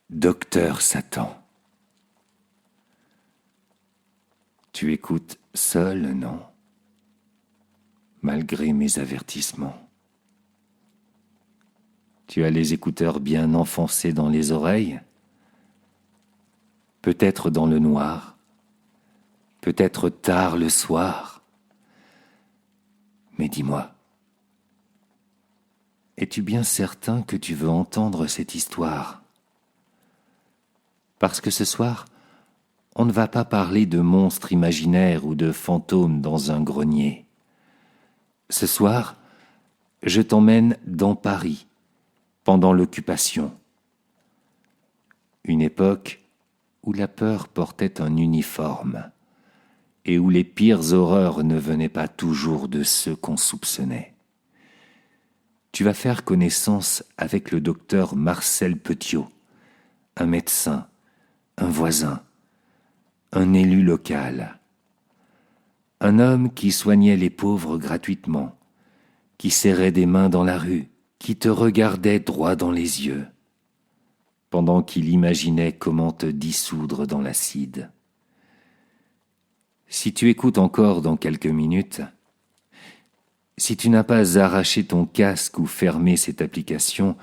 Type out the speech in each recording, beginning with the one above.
Docteur Satan. Tu écoutes seul, non? Malgré mes avertissements. Tu as les écouteurs bien enfoncés dans les oreilles? Peut-être dans le noir, peut-être tard le soir. Mais dis-moi, es-tu bien certain que tu veux entendre cette histoire? Parce que ce soir, on ne va pas parler de monstres imaginaires ou de fantômes dans un grenier. Ce soir, je t'emmène dans Paris, pendant l'occupation. Une époque où la peur portait un uniforme et où les pires horreurs ne venaient pas toujours de ceux qu'on soupçonnait. Tu vas faire connaissance avec le docteur Marcel Petiot, un médecin, un voisin, un élu local, un homme qui soignait les pauvres gratuitement, qui serrait des mains dans la rue, qui te regardait droit dans les yeux, pendant qu'il imaginait comment te dissoudre dans l'acide. Si tu écoutes encore dans quelques minutes, si tu n'as pas arraché ton casque ou fermé cette application,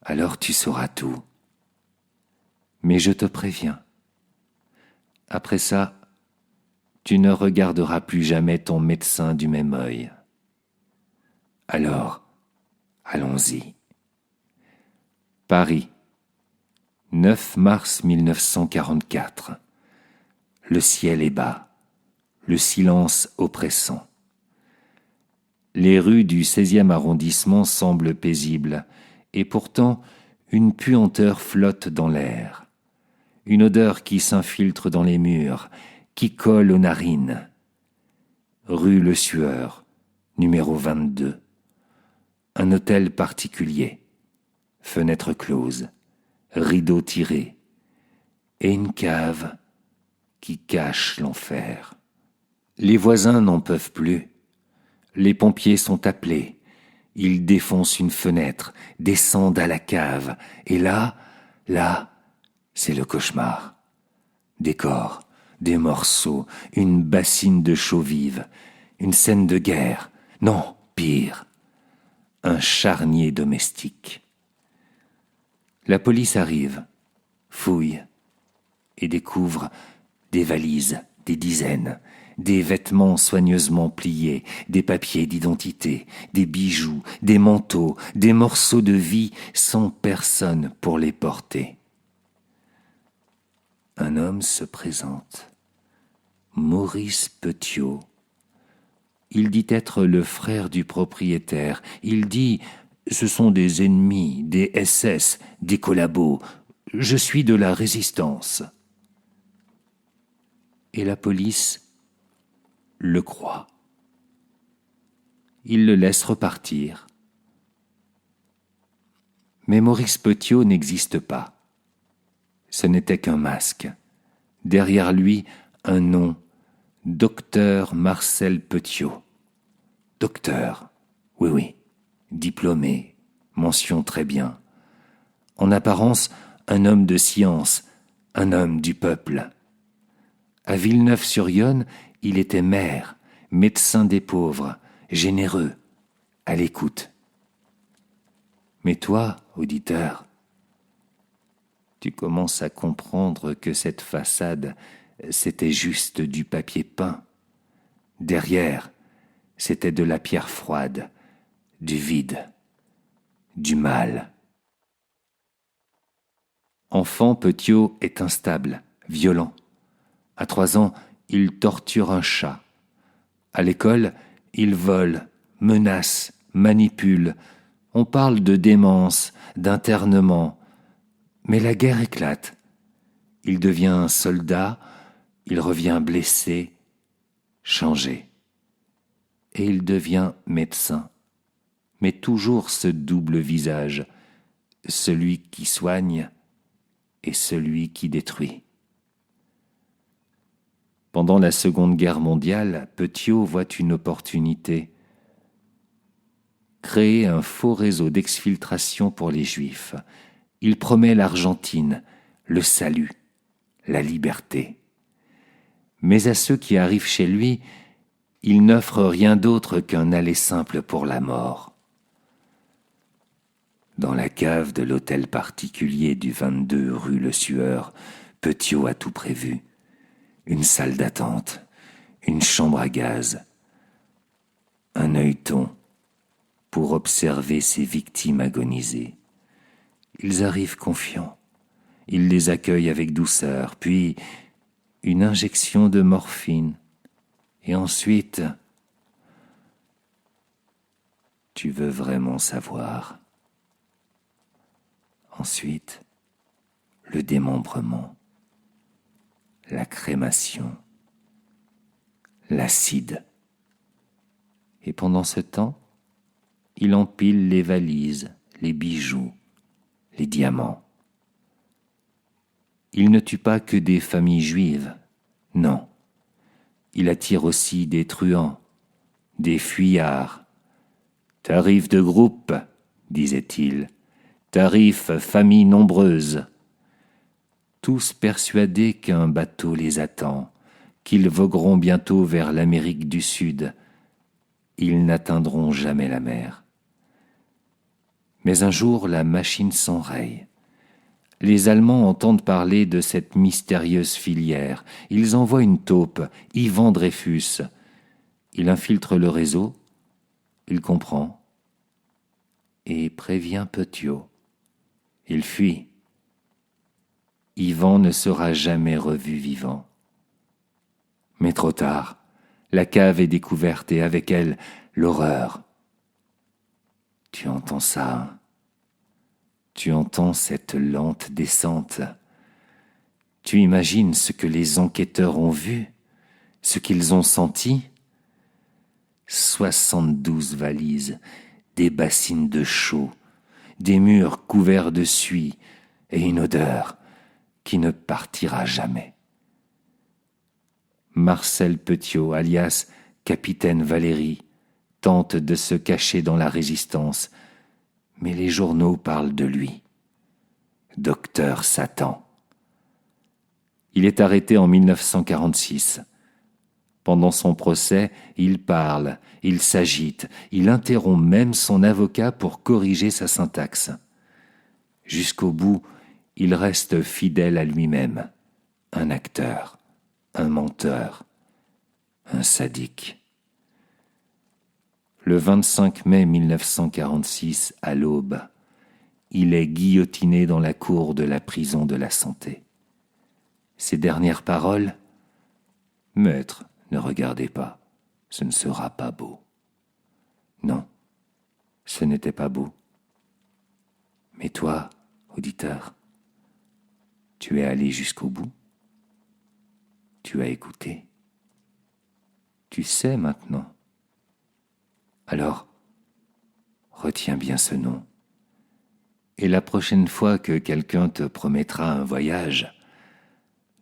alors tu sauras tout. Mais je te préviens, après ça, tu ne regarderas plus jamais ton médecin du même œil. Alors, allons-y. Paris, 9 mars 1944. Le ciel est bas, le silence oppressant. Les rues du 16e arrondissement semblent paisibles, et pourtant une puanteur flotte dans l'air. Une odeur qui s'infiltre dans les murs, qui colle aux narines. Rue Le Sueur, numéro 22. Un hôtel particulier, fenêtre close, rideaux tirés, et une cave qui cache l'enfer. Les voisins n'en peuvent plus. Les pompiers sont appelés. Ils défoncent une fenêtre, descendent à la cave, et là, c'est le cauchemar. Des corps, des morceaux, une bassine de chaux vive, une scène de guerre, non, pire, un charnier domestique. La police arrive, fouille, et découvre des valises, des dizaines, des vêtements soigneusement pliés, des papiers d'identité, des bijoux, des manteaux, des morceaux de vie sans personne pour les porter. Un homme se présente, Maurice Petiot. Il dit être le frère du propriétaire. Il dit « Ce sont des ennemis, des SS, des collabos. Je suis de la résistance. » Et la police le croit. Il le laisse repartir. Mais Maurice Petiot n'existe pas. Ce n'était qu'un masque. Derrière lui, un nom, docteur Marcel Petiot. Docteur, oui, diplômé, mention très bien. En apparence, un homme de science, un homme du peuple. À Villeneuve-sur-Yonne, il était maire, médecin des pauvres, généreux, à l'écoute. Mais toi, auditeur, tu commences à comprendre que cette façade, c'était juste du papier peint. Derrière, c'était de la pierre froide, du vide, du mal. Enfant, Petiot est instable, violent. À 3 ans, il torture un chat. À l'école, il vole, menace, manipule. On parle de démence, d'internement. Mais la guerre éclate. Il devient soldat, il revient blessé, changé. Et il devient médecin. Mais toujours ce double visage, celui qui soigne et celui qui détruit. Pendant la Seconde Guerre mondiale, Petiot voit une opportunité. Créer un faux réseau d'exfiltration pour les Juifs Il promet l'Argentine, le salut, la liberté. Mais à ceux qui arrivent chez lui, il n'offre rien d'autre qu'un aller simple pour la mort. Dans la cave de l'hôtel particulier du 22 rue Le Sueur, Petiot a tout prévu. Une salle d'attente, une chambre à gaz, un œilleton pour observer ses victimes agonisées. Ils arrivent confiants. Il les accueille avec douceur, puis une injection de morphine. Et ensuite, tu veux vraiment savoir. Ensuite, le démembrement, la crémation, l'acide. Et pendant ce temps, il empile les valises, les bijoux, les diamants. Il ne tue pas que des familles juives, non. Il attire aussi des truands, des fuyards. Tarif de groupe, disait-il, tarif famille nombreuse. Tous persuadés qu'un bateau les attend, qu'ils vogueront bientôt vers l'Amérique du Sud. Ils n'atteindront jamais la mer. Mais un jour, la machine s'enraye. Les Allemands entendent parler de cette mystérieuse filière. Ils envoient une taupe, Ivan Dreyfus. Il infiltre le réseau, il comprend et prévient Petiot. Il fuit. Ivan ne sera jamais revu vivant. Mais trop tard, la cave est découverte et avec elle, l'horreur. Tu entends ça, hein? Tu entends cette lente descente. Tu imagines ce que les enquêteurs ont vu, ce qu'ils ont senti? 72 valises, des bassines de chaux, des murs couverts de suie et une odeur qui ne partira jamais. Marcel Petiot, alias Capitaine Valéry, tente de se cacher dans la résistance, mais les journaux parlent de lui. Docteur Satan. Il est arrêté en 1946. Pendant son procès, il parle, il s'agite, il interrompt même son avocat pour corriger sa syntaxe. Jusqu'au bout, il reste fidèle à lui-même, un acteur, un menteur, un sadique. Le 25 mai 1946, à l'aube, il est guillotiné dans la cour de la prison de la Santé. Ses dernières paroles : « Maître, ne regardez pas, ce ne sera pas beau. » Non, ce n'était pas beau. Mais toi, auditeur, tu es allé jusqu'au bout. Tu as écouté. Tu sais maintenant. Alors, retiens bien ce nom. Et la prochaine fois que quelqu'un te promettra un voyage,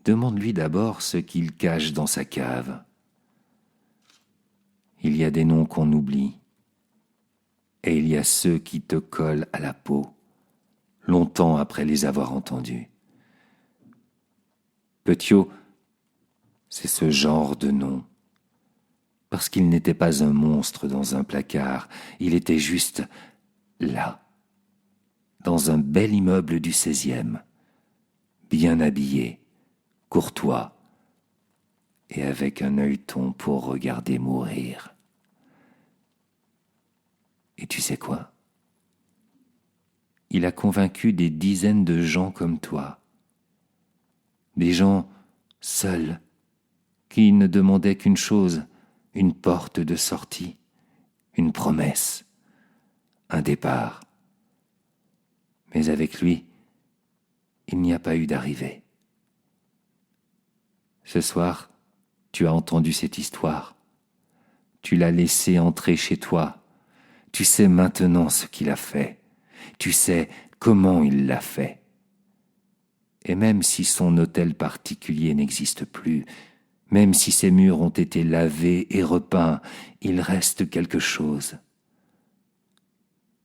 demande-lui d'abord ce qu'il cache dans sa cave. Il y a des noms qu'on oublie, et il y a ceux qui te collent à la peau, longtemps après les avoir entendus. Petiot, c'est ce genre de nom. Parce qu'il n'était pas un monstre dans un placard, il était juste là, dans un bel immeuble du 16e, bien habillé, courtois, et avec un œilleton pour regarder mourir. Et tu sais quoi ? Il a convaincu des dizaines de gens comme toi, des gens seuls, qui ne demandaient qu'une chose, une porte de sortie, une promesse, un départ. Mais avec lui, il n'y a pas eu d'arrivée. Ce soir, tu as entendu cette histoire. Tu l'as laissé entrer chez toi. Tu sais maintenant ce qu'il a fait. Tu sais comment il l'a fait. Et même si son hôtel particulier n'existe plus, même si ses murs ont été lavés et repeints, il reste quelque chose.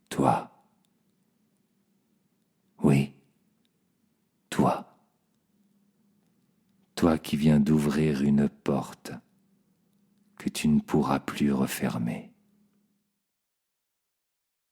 Toi. Oui, toi qui viens d'ouvrir une porte que tu ne pourras plus refermer.